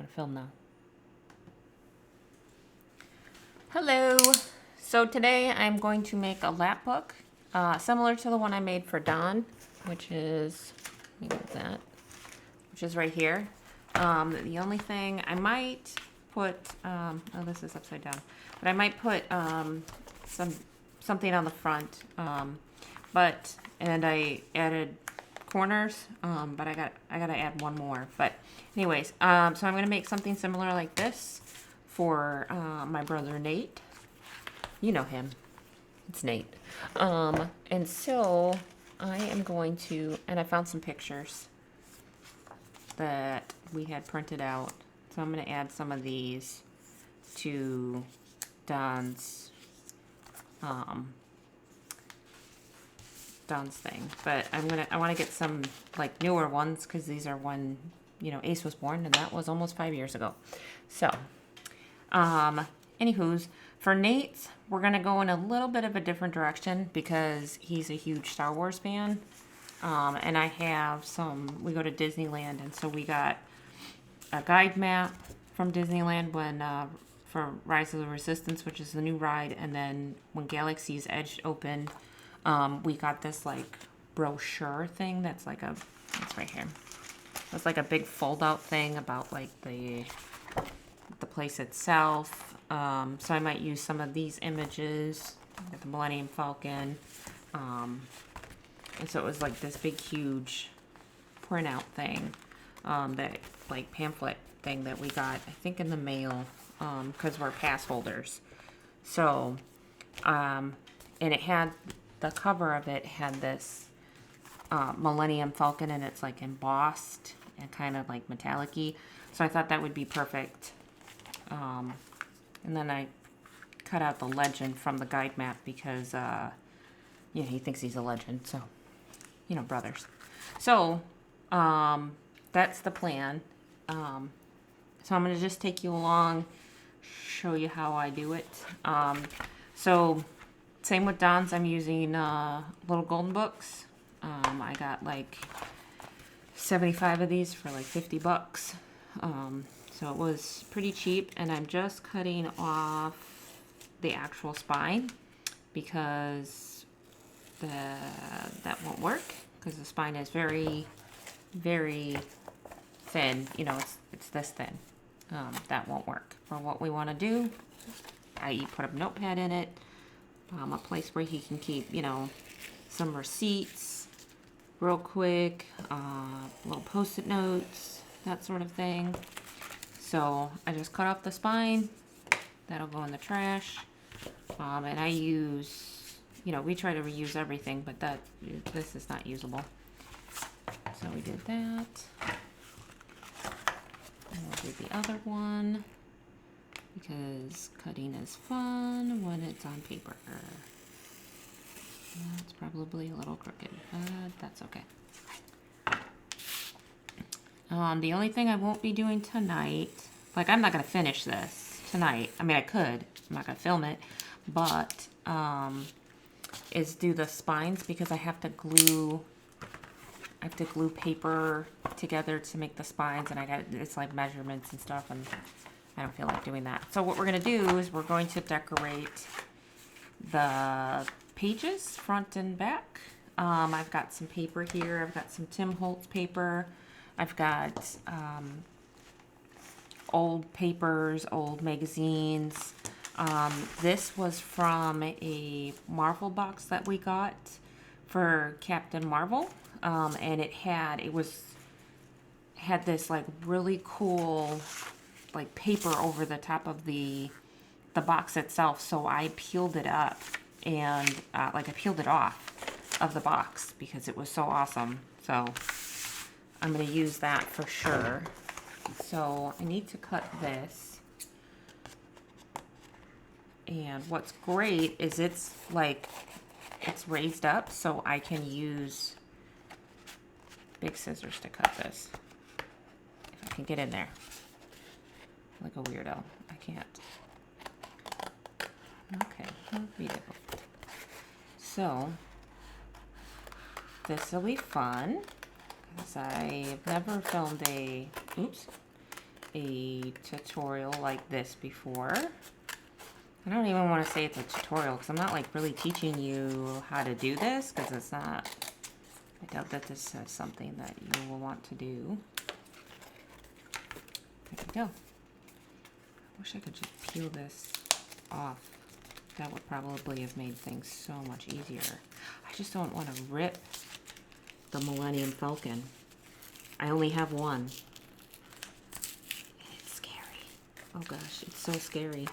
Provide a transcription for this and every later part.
gonna film now. Hello. So today I'm going to make a lap book, similar to the one I made for Don, which is, let me move that, which is right here. The only thing I might put, oh, this is upside down, but I might put something on the front, and I added corners, but I gotta add one more. But anyways, so I'm gonna make something similar like this for my brother Nate. You know him. It's Nate. And so I am going to, and I found some pictures that we had printed out. So I'm going to add some of these to Don's thing. But I want to get some like newer ones because these are when, Ace was born, and that was almost 5 years ago. So, anywho's, for Nate's, we're going to go in a little bit of a different direction because he's a huge Star Wars fan. And I have we go to Disneyland, and so we got a guide map from Disneyland for Rise of the Resistance, which is the new ride. And then when Galaxy's Edge opened, we got this like brochure thing it's right here. It's like a big fold out thing about like the place itself. So I might use some of these images with the Millennium Falcon. And so it was like this big, huge printout thing, that like pamphlet thing that we got, I think, in the mail, because we're pass holders. So, and it had, the cover of it had this Millennium Falcon, and it's like embossed and kind of like metallic-y. So I thought that would be perfect. And then I cut out the legend from the guide map because, he thinks he's a legend. So, brothers. So, that's the plan. So I'm going to just take you along, show you how I do it. So, same with Don's. I'm using little golden books. I got like 75 of these for like $50. So it was pretty cheap, and I'm just cutting off the actual spine because that won't work because the spine is very, very thin. It's this thin. That won't work for what we want to do. I.e. put a notepad in it, a place where he can keep, some receipts real quick, little post-it notes, that sort of thing. So I just cut off the spine. That'll go in the trash. And I use, we try to reuse everything, but this is not usable. So we did that. And we'll do the other one because cutting is fun when it's on paper. That's probably a little crooked, but that's okay. The only thing I won't be doing tonight, like I'm not going to finish this tonight. I mean, I could. I'm not going to film it. But, is do the spines because I have to glue paper together to make the spines. And it's like measurements and stuff. And I don't feel like doing that. So what we're going to do is we're going to decorate the pages front and back. I've got some paper here. I've got some Tim Holtz paper. I've got old papers, old magazines. This was from a Marvel box that we got for Captain Marvel. And it had this like really cool like paper over the top of the box itself. So I peeled it up and I peeled it off of the box because it was so awesome. So I'm going to use that for sure. So I need to cut this. And what's great is it's raised up, so I can use big scissors to cut this. If I can get in there. Like a weirdo. I can't. Okay, here we go. So, this will be fun. Because I've never filmed a tutorial like this before. I don't even want to say it's a tutorial because I'm not like really teaching you how to do this, because it's not. I doubt that this is something that you will want to do. There we go. I wish I could just peel this off. That would probably have made things so much easier. I just don't want to rip the Millennium Falcon. I only have one. And it's scary. Oh gosh, it's so scary.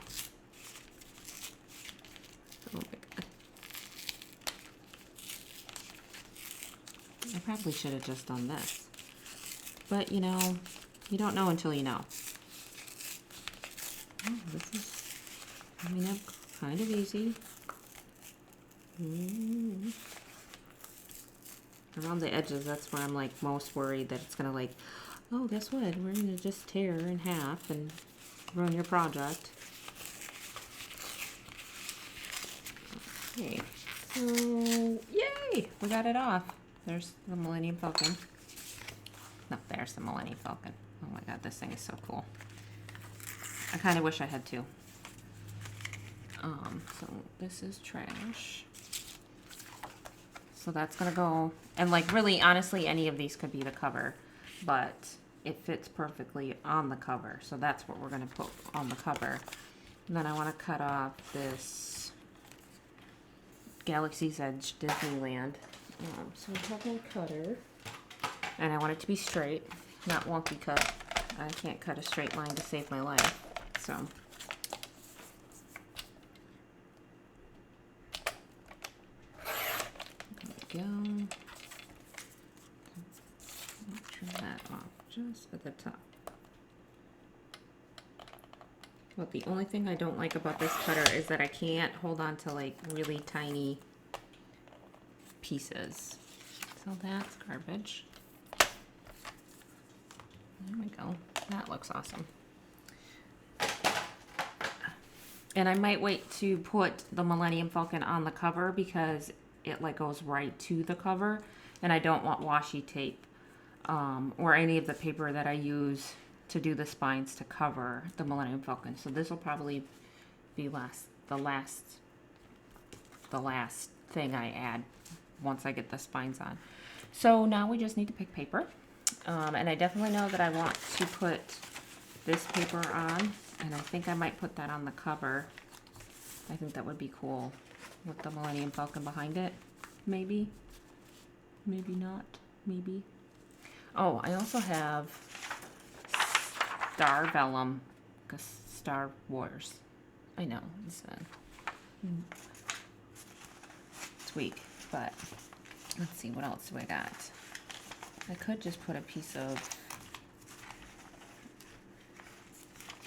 Oh my God. I probably should have just done this. But you know, you don't know until you know. Oh, this is coming up kind of easy. Around the edges, that's where I'm like most worried that it's gonna like, oh, guess what? We're gonna just tear in half and ruin your project. Okay, so yay! We got it off. There's the Millennium Falcon. No, there's the Millennium Falcon. Oh my God, this thing is so cool. I kind of wish I had two. So this is trash. So that's gonna go, and like really, honestly, any of these could be the cover, but it fits perfectly on the cover. So that's what we're gonna put on the cover. And then I want to cut off this Galaxy's Edge Disneyland. So I have my cutter, and I want it to be straight, not wonky cut. I can't cut a straight line to save my life. So there we go. Trim that off just at the top. But the only thing I don't like about this cutter is that I can't hold on to like really tiny pieces. So that's garbage. There we go. That looks awesome. And I might wait to put the Millennium Falcon on the cover because it like goes right to the cover, and I don't want washi tape or any of the paper that I use to do the spines to cover the Millennium Falcon. So this will probably be the last thing I add once I get the spines on. So now we just need to pick paper, and I definitely know that I want to put this paper on, and I think I might put that on the cover. I think that would be cool with the Millennium Falcon behind it. Maybe, maybe not, maybe. Oh, I also have Star Vellum, Star Wars. I know, it's weak, but let's see, what else do I got? I could just put a piece of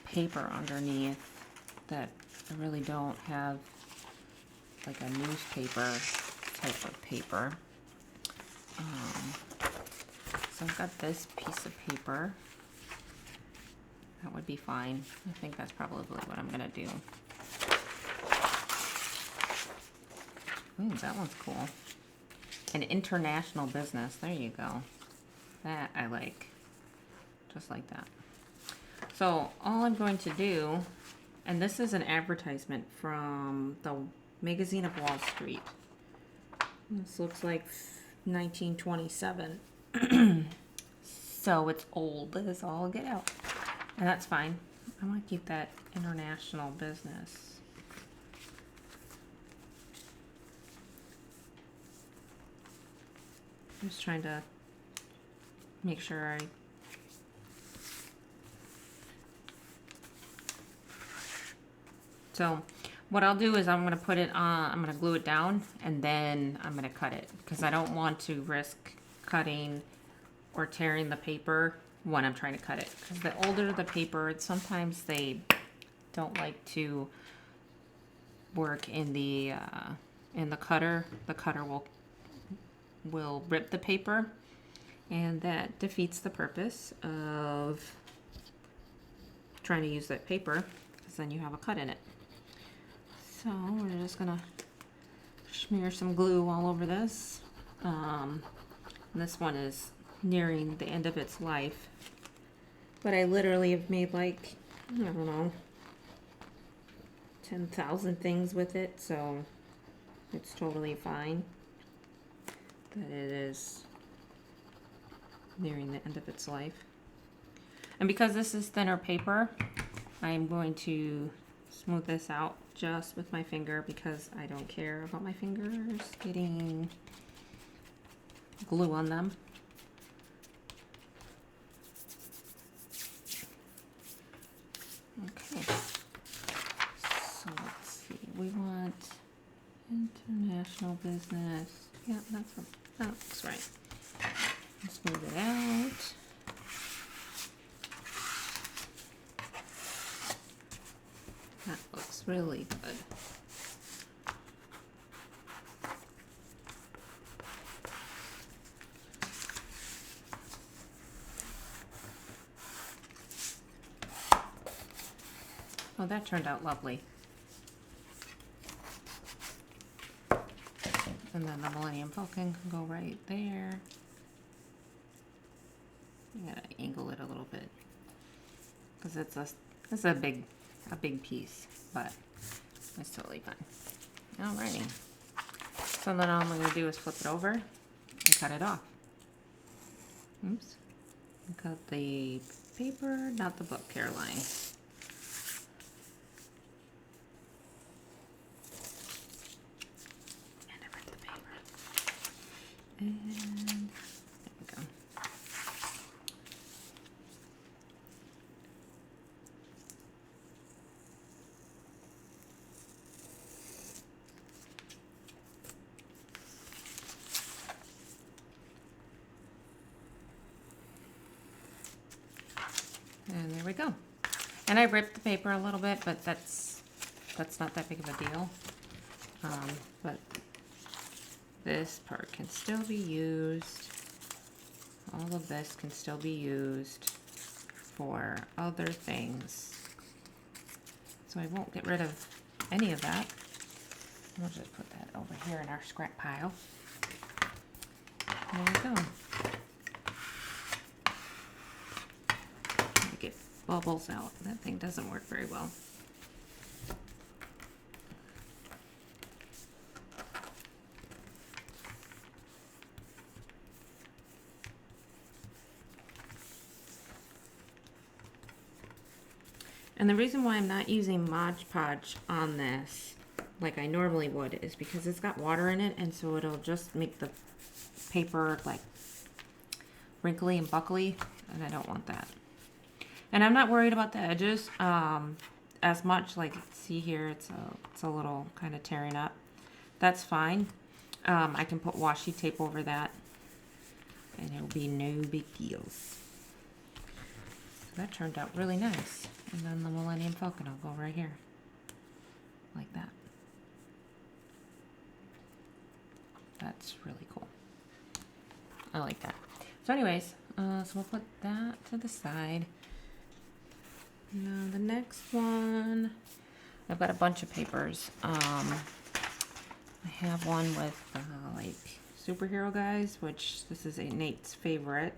paper underneath that I really don't have, like a newspaper type of paper. So I've got this piece of paper. That would be fine. I think that's probably what I'm gonna do. Ooh, that one's cool. An international business. There you go. That I like. Just like that. So all I'm going to do, and this is an advertisement from the Magazine of Wall Street. This looks like 1927. So it's old as all get out. And that's fine. I want to keep that international business. I'm just trying to make sure I So what I'll do is I'm going to put it on, I'm going to glue it down, and then I'm going to cut it because I don't want to risk cutting or tearing the paper when I'm trying to cut it. Because the older the paper, sometimes they don't like to work in the cutter. The cutter will rip the paper, and that defeats the purpose of trying to use that paper, because then you have a cut in it. So we're just gonna smear some glue all over this. This one is nearing the end of its life, But I literally have made like, I don't know, 10,000 things with it, so it's totally fine that it is nearing the end of its life. And because this is thinner paper, I'm going to smooth this out just with my finger because I don't care about my fingers getting glue on them. Okay, so let's see, we want international business. Yeah, that looks right. Let's move it out. That looks really good. Oh, that turned out lovely. And then the Millennium Falcon can go right there. You gotta angle it a little bit because it's a big piece, but it's totally fine. Alrighty. So then all I'm gonna do is flip it over and cut it off. Oops. And cut the paper, not the book, Caroline. And I ripped the paper. And there we go. And there we go. And I ripped the paper a little bit, but that's not that big of a deal. But this part can still be used. All of this can still be used for other things. So I won't get rid of any of that. We'll just put that over here in our scrap pile. There we go. Get bubbles out. That thing doesn't work very well. And the reason why I'm not using Mod Podge on this like I normally would is because it's got water in it, and so it'll just make the paper like wrinkly and buckly, and I don't want that. And I'm not worried about the edges as much. Like, see here, it's a little kind of tearing up. That's fine. I can put washi tape over that, and it'll be no big deal. So that turned out really nice. And then the Millennium Falcon will go right here, like that. That's really cool. I like that. So anyways, so we'll put that to the side. Now the next one, I've got a bunch of papers. I have one with like superhero guys, which this is Nate's favorite.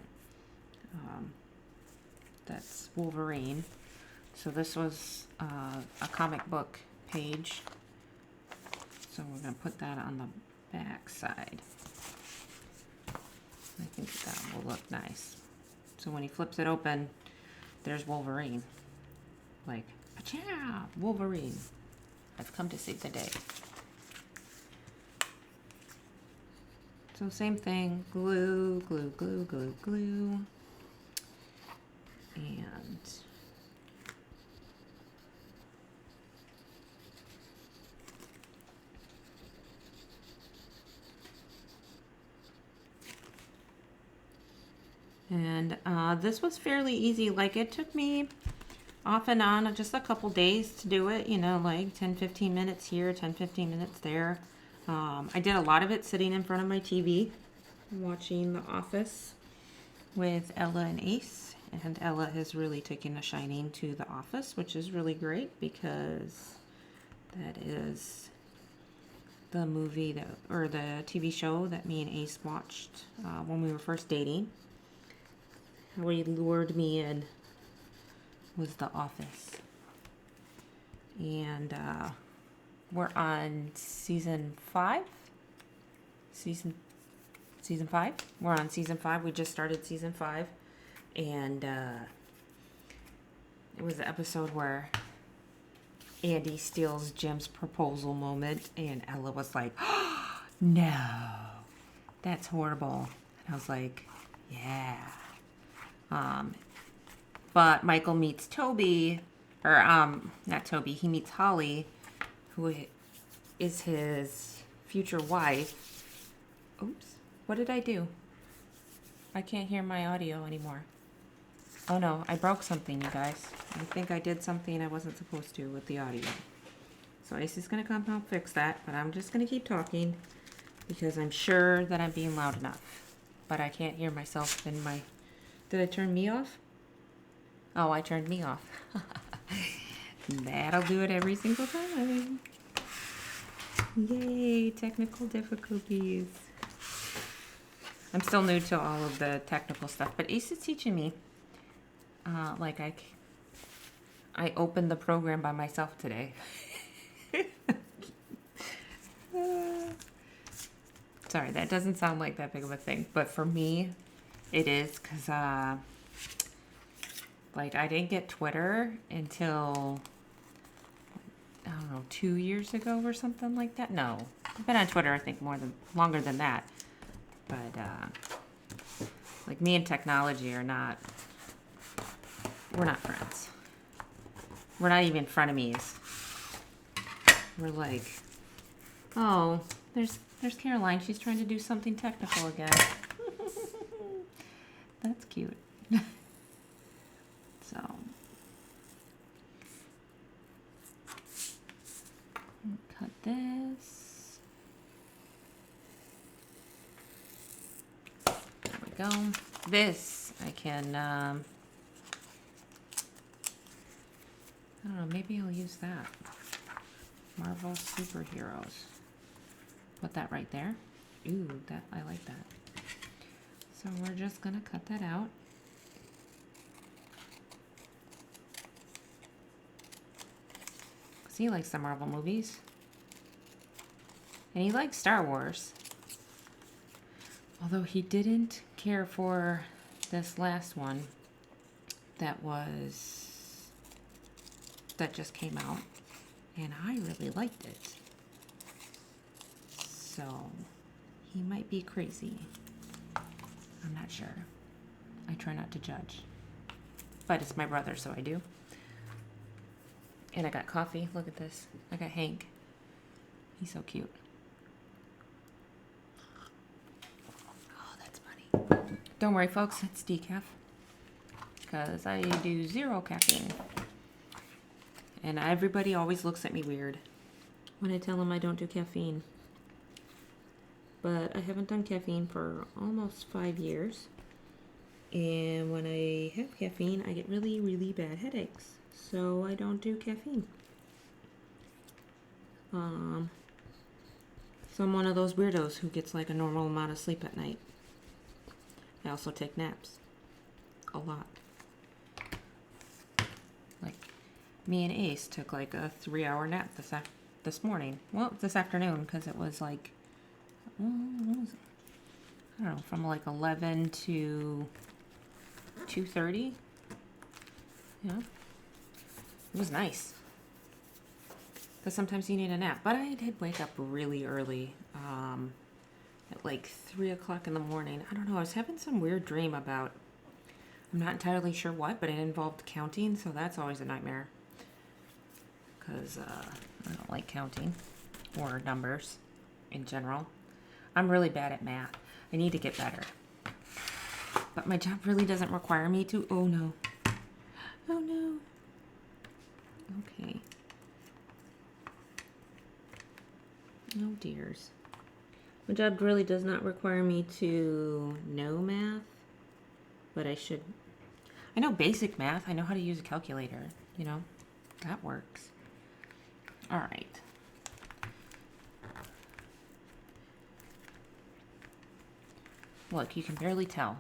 That's Wolverine. So this was a comic book page. So we're going to put that on the back side. I think that will look nice. So when he flips it open, there's Wolverine. Like, pachow, Wolverine. I've come to save the day. So same thing, glue, glue, glue, glue, glue. And this was fairly easy. Like, it took me off and on just a couple days to do it, you know, like 10-15 minutes here, 10-15 minutes there. I did a lot of it sitting in front of my TV watching The Office with Ella and Ace, and Ella has really taken a shining to The Office, which is really great because that is the movie that, or the TV show that me and Ace watched when we were first dating. Where he lured me in was The Office. And we're on season 5. Season 5. We're on season 5. We just started season 5. And it was the episode where Andy steals Jim's proposal moment. And Ella was like, oh, no, that's horrible. And I was like, yeah. But Michael meets Toby, or not Toby, he meets Holly, who is his future wife. Oops, what did I do? I can't hear my audio anymore. Oh no, I broke something, you guys. I think I did something I wasn't supposed to with the audio. So Icy's gonna come help fix that, but I'm just gonna keep talking because I'm sure that I'm being loud enough. But I can't hear myself in my... Did I turn me off? Oh, I turned me off. That'll do it every single time. Yay, technical difficulties. I'm still new to all of the technical stuff, but Ace is teaching me. Like I opened the program by myself today. Sorry, that doesn't sound like that big of a thing, but for me, it is because, like, I didn't get Twitter until, I don't know, 2 years ago or something like that. No, I've been on Twitter, I think, longer than that. But, like, me and technology are not, we're not friends. We're not even frenemies. We're like, oh, there's Caroline. She's trying to do something technical again. That's cute. So, cut this. There we go. This I can, I don't know, maybe I'll use that. Marvel Superheroes. Put that right there. Ooh, that I like that. So we're just gonna cut that out. He likes the Marvel movies. And he likes Star Wars. Although he didn't care for this last one that just came out. And I really liked it. So he might be crazy. I'm not sure. I try not to judge. But it's my brother, so I do. And I got coffee. Look at this. I got Hank. He's so cute. Oh, that's funny. Don't worry, folks. It's decaf. Because I do 0 caffeine. And everybody always looks at me weird when I tell them I don't do caffeine. But I haven't done caffeine for almost 5 years. And when I have caffeine, I get really, really bad headaches. So I don't do caffeine. So I'm one of those weirdos who gets like a normal amount of sleep at night. I also take naps. A lot. Like me and Ace took like a 3-hour nap this morning. Well, this afternoon because it was like, what was it? I don't know, from like 11 to 2:30. Yeah. It was nice. Because sometimes you need a nap. But I did wake up really early. At like 3 o'clock in the morning. I don't know. I was having some weird dream about... I'm not entirely sure what, but it involved counting. So that's always a nightmare. Because I don't like counting. Or numbers in general. I'm really bad at math. I need to get better. But my job really doesn't require me to... Oh no. Oh no. Okay. Oh dears. My job really does not require me to know math, but I should. I know basic math. I know how to use a calculator. You know, that works. All right. Look, you can barely tell.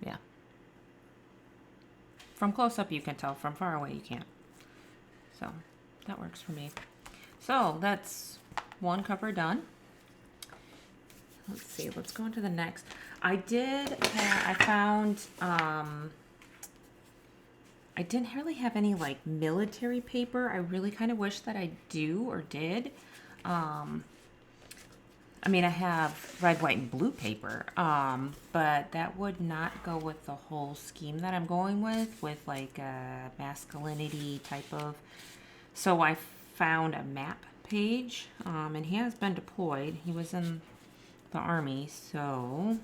Yeah. from close up you can tell, from far away you can't. So that works for me. So that's one cover done. Let's see, let's go into the next. I found, I didn't really have any like military paper. I really kind of wish that I do or did. I mean, I have red, white, and blue paper, but that would not go with the whole scheme that I'm going with like a masculinity type of. So I found a map page, and he has been deployed. He was in the Army, so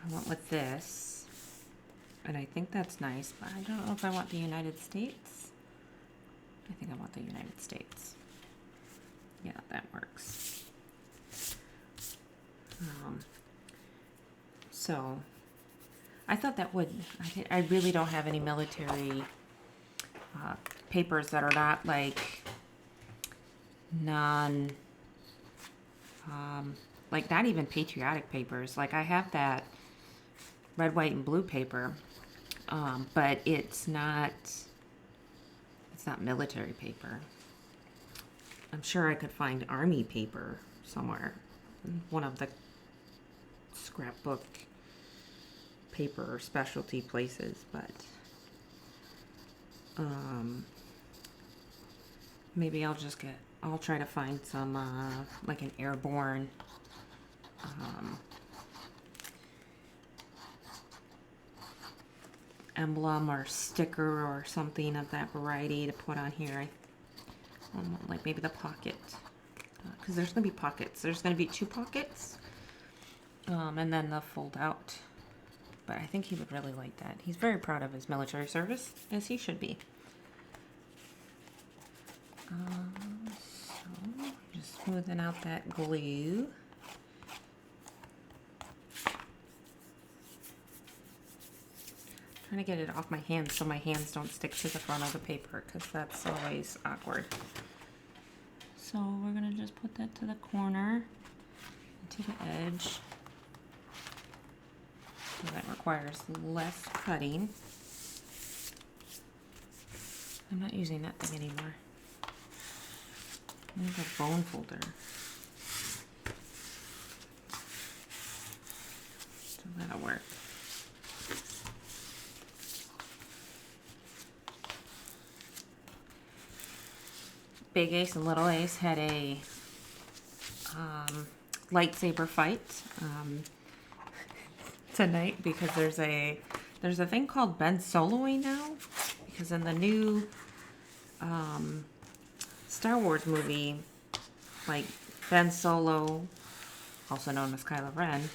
I went with this, and I think that's nice, but I don't know if I want the United States. I think I want the United States. Yeah, that works. So I thought that would, I really don't have any military papers that are not like like not even patriotic papers. Like I have that red, white, and blue paper, but it's not military paper. I'm sure I could find Army paper somewhere, one of the scrapbook paper specialty places, but maybe I'll try to find some like an airborne emblem or sticker or something of that variety to put on here. Like maybe the pocket, because there's going to be pockets. There's going to be 2 pockets, and then the fold out. But I think he would really like that. He's very proud of his military service, as he should be. So just smoothing out that glue. Trying to get it off my hands so my hands don't stick to the front of the paper, because that's always awkward. So we're going to just put that to the corner, to the edge. So that requires less cutting. I'm not using that thing anymore. I need a bone folder. So that'll work. Big Ace and Little Ace had a lightsaber fight tonight, because there's a thing called Ben Soloing now, because in the new Star Wars movie, like Ben Solo, also known as Kylo Ren,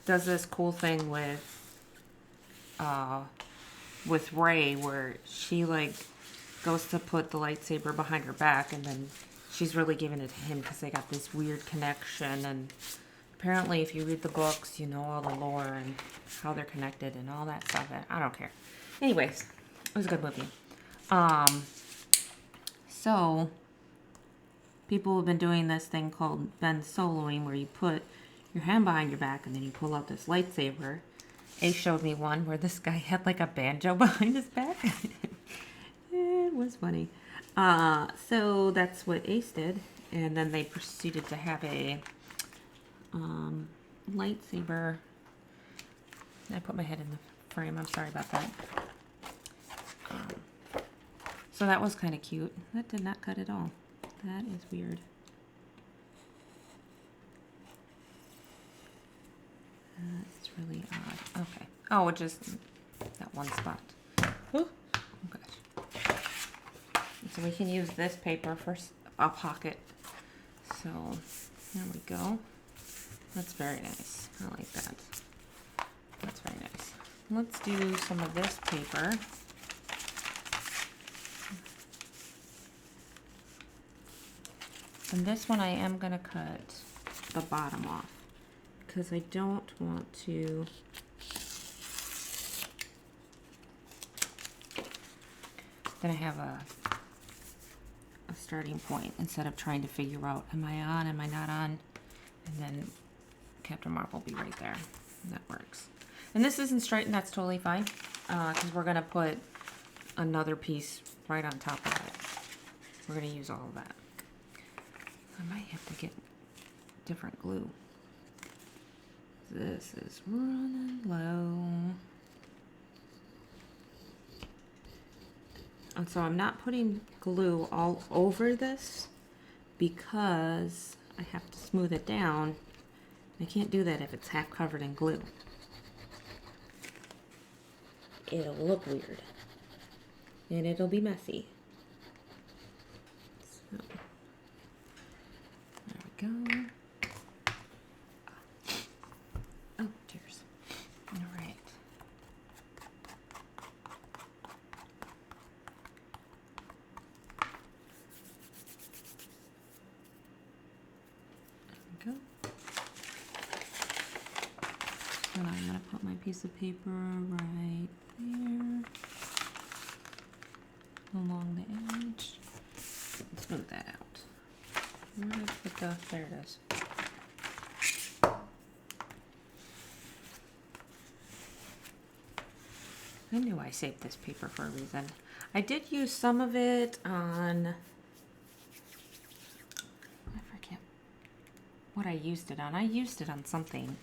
does this cool thing with Rey, where she like goes to put the lightsaber behind her back, and then she's really giving it to him because they got this weird connection. And apparently if you read the books, you know all the lore and how they're connected and all that stuff. I don't care. Anyways, it was a good movie. So people have been doing this thing called Ben Soloing, where you put your hand behind your back and then you pull out this lightsaber. Ace showed me one where this guy had like a banjo behind his back. It was funny. So that's what Ace did, and then they proceeded to have a lightsaber. I put my head in the frame. I'm sorry about that. So that was kind of cute. That did not cut at all. That is weird. That's really odd. Okay. Oh, it just that one spot. Oh gosh. So we can use this paper for a pocket. So there we go. That's very nice. I like that. That's very nice. Let's do some of this paper. And this one I am going to cut the bottom off, because I don't want to then I have a starting point instead of trying to figure out, am I on, am I not on? And then Captain Marvel will be right there. That works. And this isn't straight, and that's totally fine. because we're gonna put another piece right on top of it. We're gonna use all of that. I might have to get different glue. This is running low. And so I'm not putting glue all over this because I have to smooth it down. I can't do that if it's half covered in glue. It'll look weird. And it'll be messy. So, there we go. Oh, cheers. All right. There we go. And I'm going to put my piece of paper right there along the edge. Smooth that out. Where did I put the, there it is. I knew I saved this paper for a reason. I did use some of it on, I forget what I used it on. I used it on something.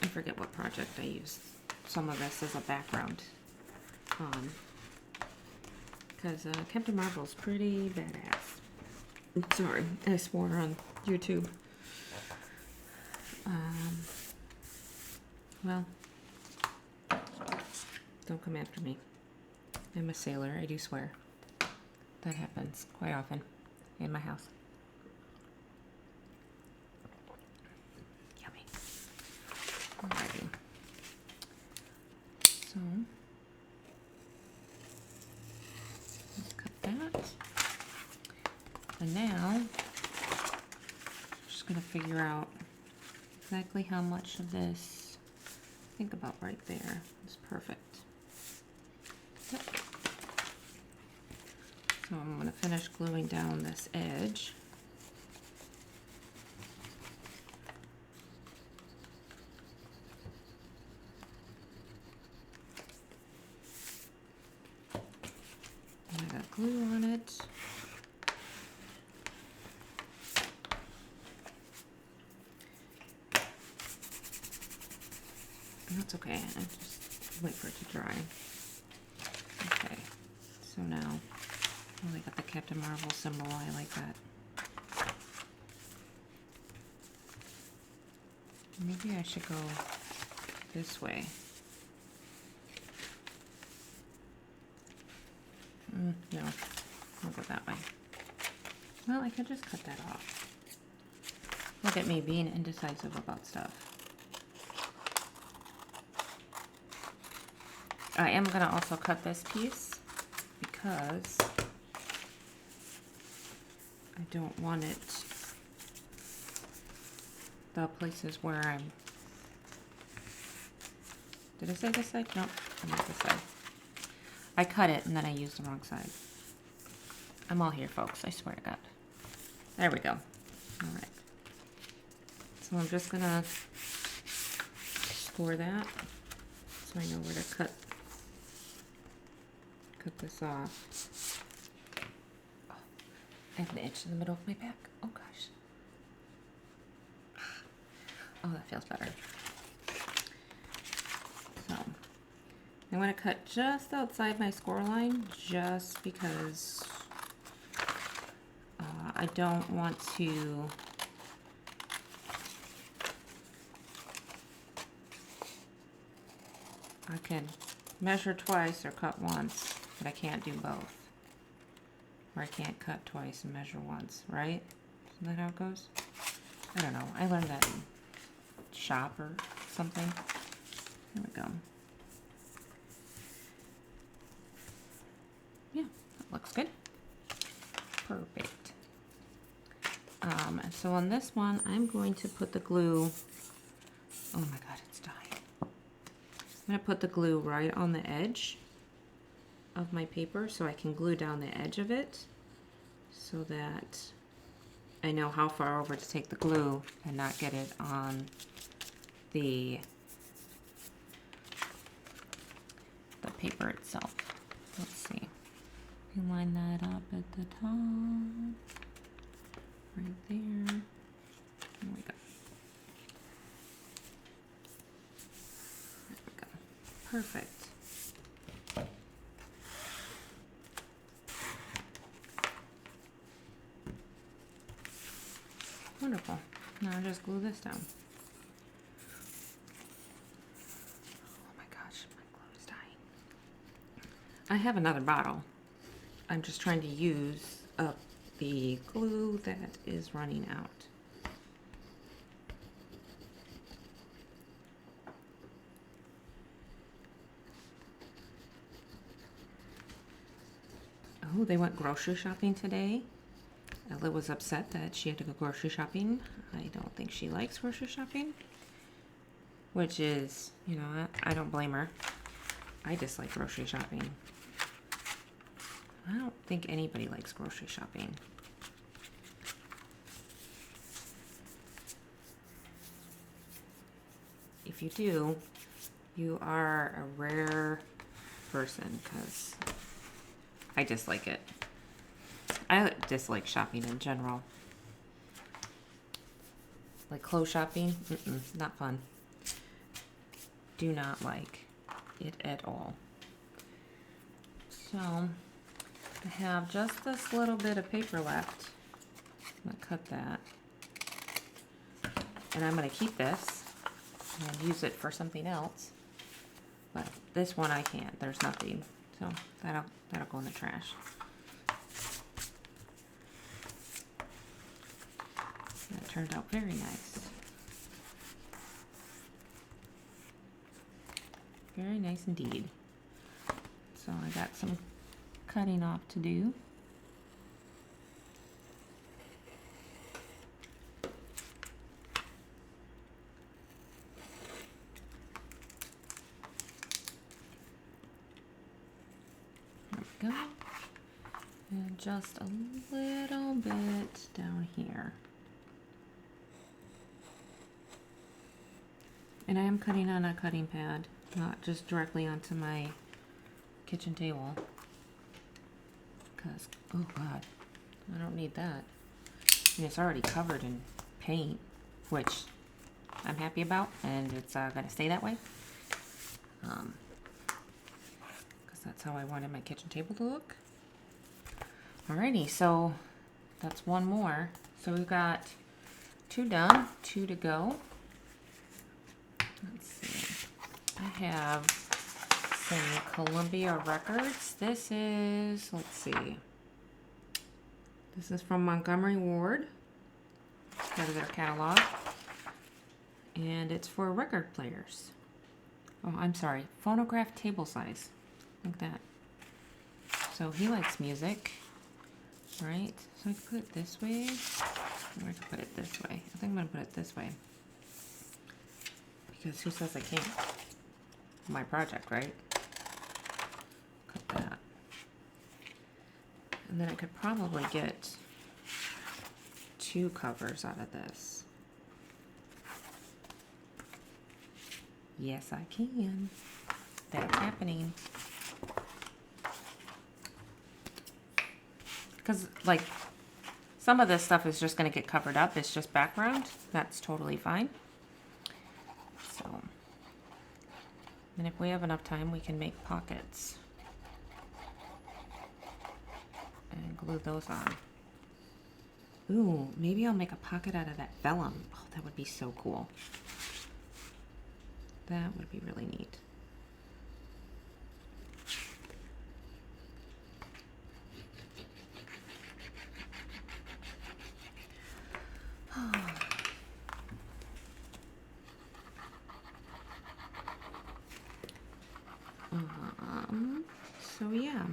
I forget what project I used some of this as a background. Because Captain Marvel's pretty badass. Sorry, I swore on YouTube. Well, don't come after me. I'm a sailor, I do swear. That happens quite often in my house. Yummy. Alrighty. So, let's cut that. And now, I'm just going to figure out exactly how much of this, I think about right there, is perfect. Yep. So I'm going to finish gluing down this edge. I got glue on it. That's okay, I just wait for it to dry. Okay, so now, oh, I got the Captain Marvel symbol, I like that. Maybe I should go this way. No, I'll go that way. Well, I could just cut that off. Look at me being indecisive about stuff. I am going to also cut this piece because I don't want it, the places where I'm, did I say this side? No, I meant this side. I cut it and then I used the wrong side. I'm all here, folks, I swear to God. There we go. All right. So I'm just going to score that so I know where to cut this off. Oh, I have an itch in the middle of my back. Oh gosh. Oh, that feels better. So I'm going to cut just outside my score line just because I don't want to I can measure twice or cut once, but I can't do both. Or I can't cut twice and measure once, right? Isn't that how it goes? I don't know. I learned that in shop or something. There we go. Yeah, that looks good. Perfect. And so on this one, I'm going to put the glue. Oh my God, it's dying. I'm going to put the glue right on the edge of my paper so I can glue down the edge of it so that I know how far over to take the glue and not get it on the paper itself. Let's see. You line that up at the top, right there. There we go. There we go. Perfect. Wonderful. Now I just glue this down. Oh my gosh, my glue is dying. I have another bottle. I'm just trying to use up the glue that is running out. Oh, they went grocery shopping today. Ella was upset that she had to go grocery shopping. I don't think she likes grocery shopping, which is, you know, I don't blame her. I dislike grocery shopping. I don't think anybody likes grocery shopping. If you do, you are a rare person, because I dislike it. I dislike shopping in general. Like clothes shopping, not fun. Do not like it at all. So, I have just this little bit of paper left. I'm gonna cut that. And I'm gonna keep this and use it for something else. But this one I can't, there's nothing. So that'll go in the trash. That turned out very nice. Very nice indeed. So I got some cutting off to do. There we go. And just a little bit down here. And I am cutting on a cutting pad, not just directly onto my kitchen table. Because, oh God, I don't need that. And it's already covered in paint, which I'm happy about, and it's gonna stay that way. Because that's how I wanted my kitchen table to look. Alrighty, so that's one more. So we've got 2 done, 2 to go. Let's see. I have some Columbia Records. This is, let's see. This is from Montgomery Ward. It's part of their catalog. And it's for record players. Oh, I'm sorry. Phonograph table size. Like that. So he likes music. Right? So I can put it this way. Or I can put it this way. I think I'm going to put it this way. Because who says I can't? My project, right? Cut that. And then I could probably get 2 covers out of this. Yes, I can. That's happening. Because, like, some of this stuff is just going to get covered up. It's just background. That's totally fine. So, and if we have enough time, we can make pockets and glue those on. Ooh, maybe I'll make a pocket out of that vellum. Oh, that would be so cool. That would be really neat. So yeah,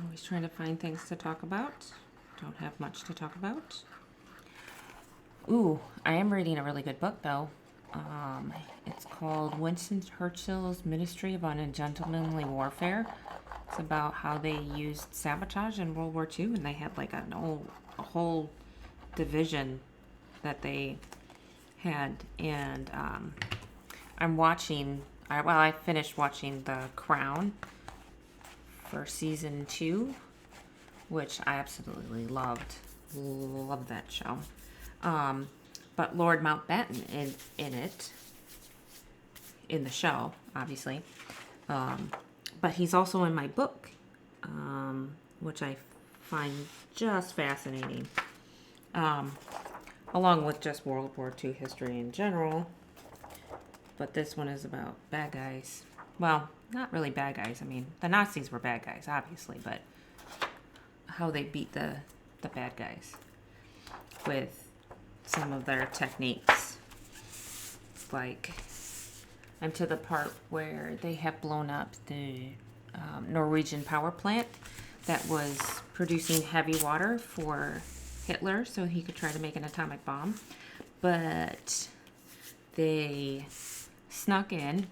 always trying to find things to talk about. Don't have much to talk about. Ooh, I am reading a really good book though. It's called Winston Churchill's Ministry of Ungentlemanly Warfare. It's about how they used sabotage in World War II, and they had like a whole division that they had. And I I finished watching The Crown for season 2, which I absolutely loved. Loved that show. But Lord Mountbatten in it, in the show, obviously. But he's also in my book, which I find just fascinating. Along with just World War II history in general. But this one is about bad guys. Well, not really bad guys. I mean, the Nazis were bad guys, obviously, but how they beat the bad guys with some of their techniques. Like, I'm to the part where they have blown up the Norwegian power plant that was producing heavy water for Hitler so he could try to make an atomic bomb. But they snuck in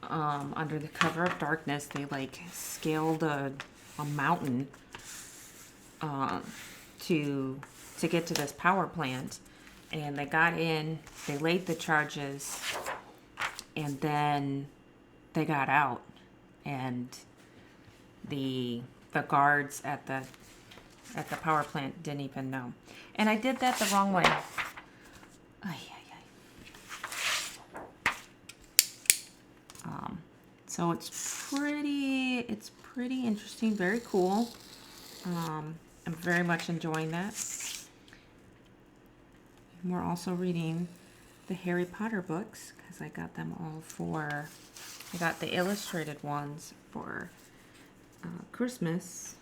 under the cover of darkness. They like scaled a mountain to get to this power plant, and they got in, they laid the charges, and then they got out, and the guards at the power plant didn't even know. And I did that the wrong way. So it's pretty interesting, very cool. I'm very much enjoying that. And we're also reading the Harry Potter books because I got them all I got the illustrated ones for Christmas,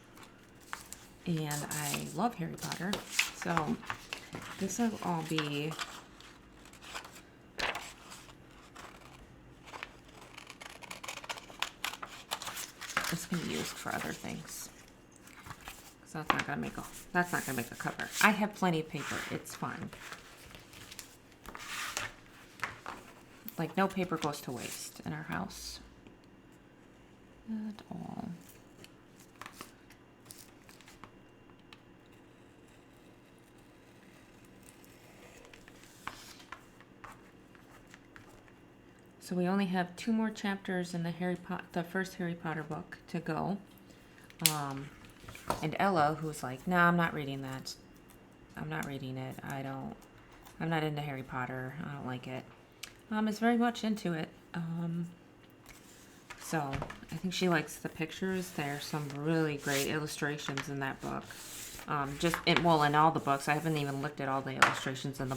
and I love Harry Potter. So this will all be this can be used for other things. So that's not gonna make a cover. I have plenty of paper. It's fine. Like, no paper goes to waste in our house at all. So we only have 2 more chapters in the first Harry Potter book to go. And Ella, who's like, no, I'm not reading that. I'm not reading it. I'm not into Harry Potter. I don't like it. Is very much into it. So I think she likes the pictures. There's some really great illustrations in that book. In all the books. I haven't even looked at all the illustrations in the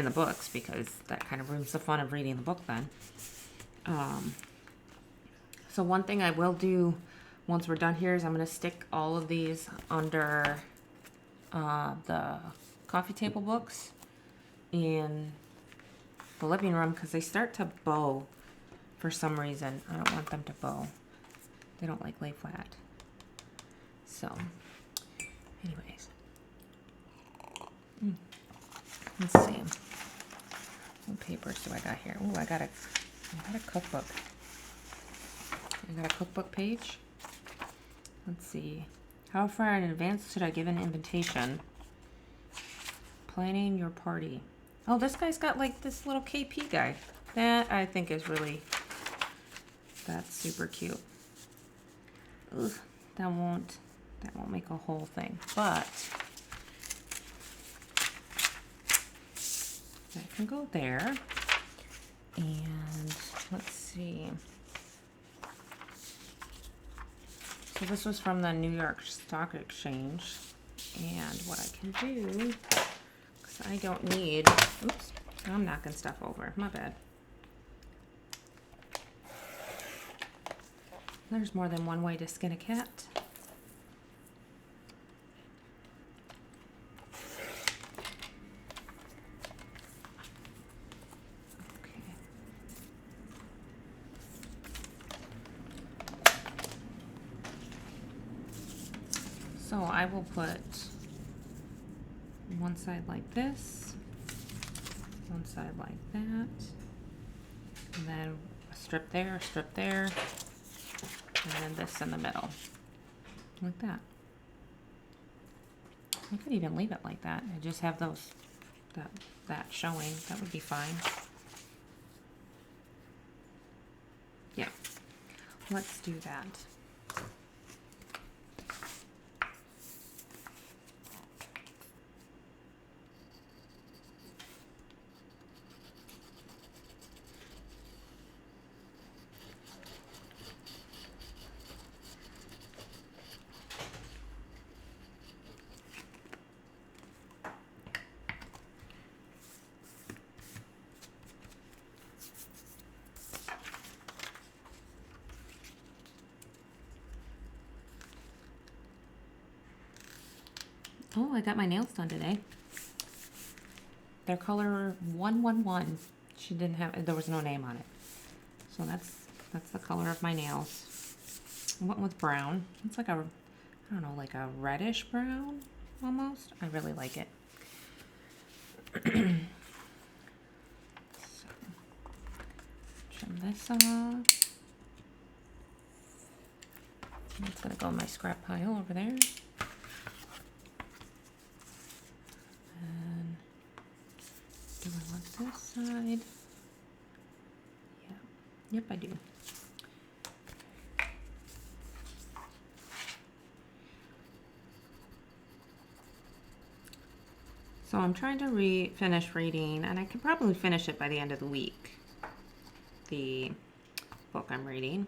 books, because that kind of ruins the fun of reading the book then. So one thing I will do once we're done here is I'm going to stick all of these under the coffee table books in the living room, because they start to bow for some reason. I don't want them to bow. They don't like lay flat. So, anyways. Let's see. What papers do I got here? Oh, I got a cookbook. I got a cookbook page. Let's see. How far in advance should I give an invitation? Planning your party. Oh, this guy's got like this little KP guy. That I think is that's super cute. Ugh, that won't make a whole thing, but that can go there. And let's see. So this was from the New York Stock Exchange. And what I can do, because I don't need, oops, I'm knocking stuff over. My bad. There's more than one way to skin a cat. So I will put one side like this, one side like that, and then a strip there, and then this in the middle, like that. I could even leave it like that and just have that showing. That would be fine. let's do that. Oh, I got my nails done today. They're color 111. She didn't have, there was no name on it. So that's the color of my nails. I went with brown. It's like a, I don't know, like a reddish brown almost. I really like it. So, trim this off. It's gonna go in my scrap pile over there. And do I want this side? Yeah. Yep, I do. So I'm trying to finish reading, and I could probably finish it by the end of the week. The book I'm reading.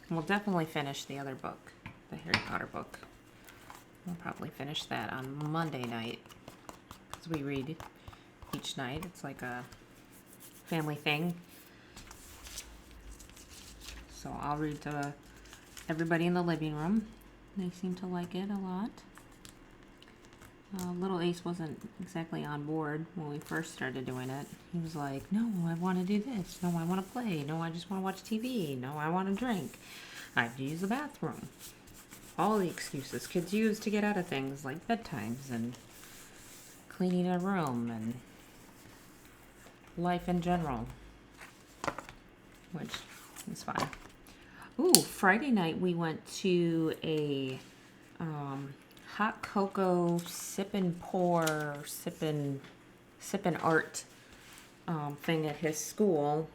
And we'll definitely finish the other book, the Harry Potter book. We'll probably finish that on Monday night, because we read each night. It's like a family thing. So I'll read to everybody in the living room. They seem to like it a lot. Little Ace wasn't exactly on board when we first started doing it. He was like, no, I want to do this. No, I want to play. No, I just want to watch TV. No, I want to drink. I have to use the bathroom. All the excuses kids use to get out of things like bedtimes and cleaning a room and life in general, which is fine. Ooh, Friday night we went to a hot cocoa sip and pour, sip and art thing at his school,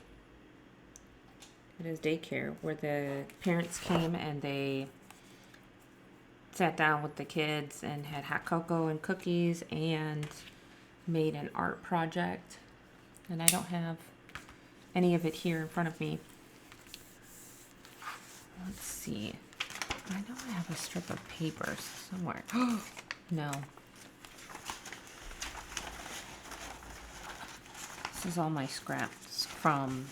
at his daycare, where the parents came and they sat down with the kids and had hot cocoa and cookies and made an art project. And I don't have any of it here in front of me. Let's see. I know I have a strip of paper somewhere. No. This is all my scraps from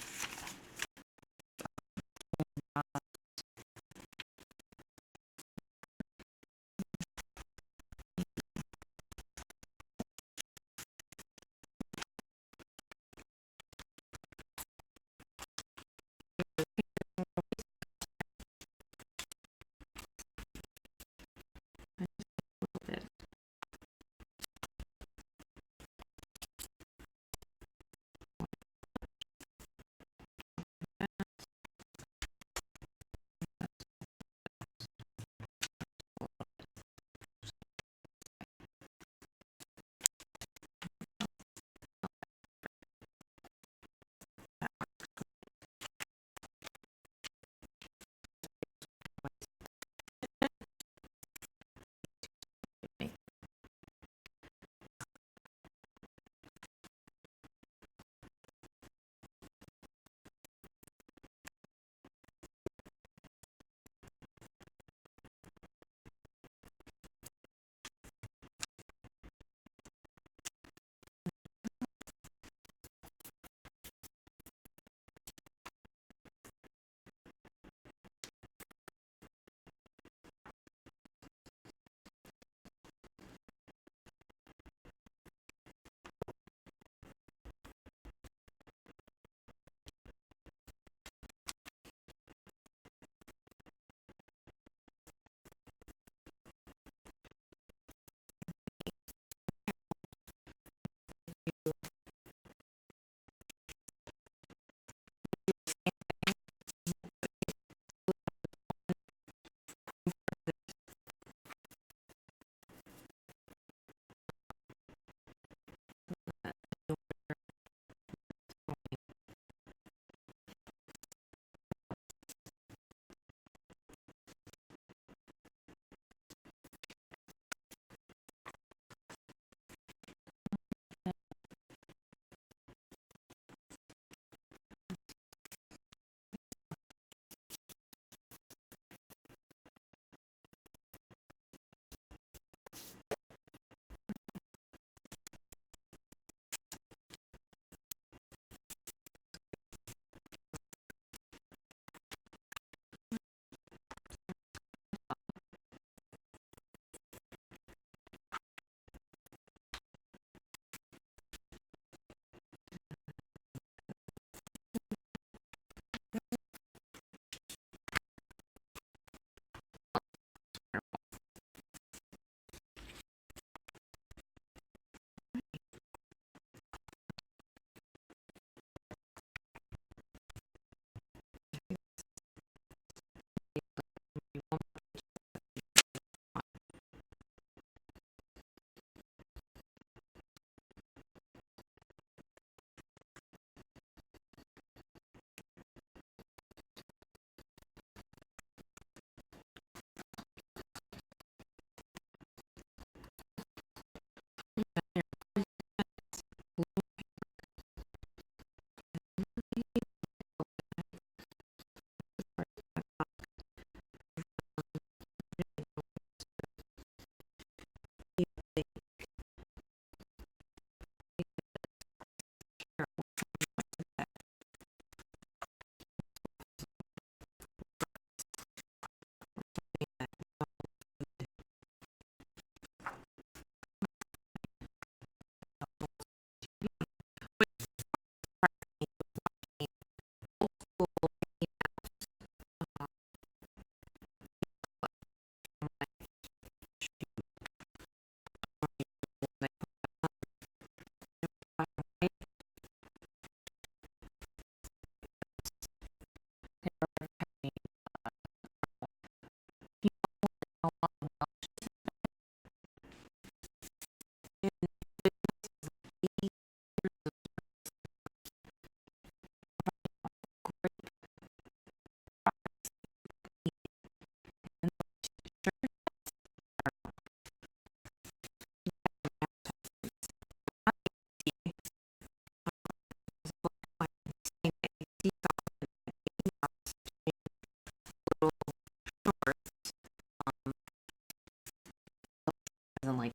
and like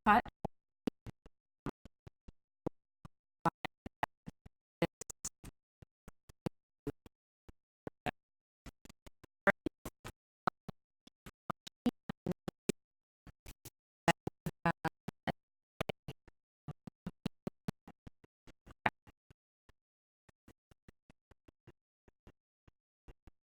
cut.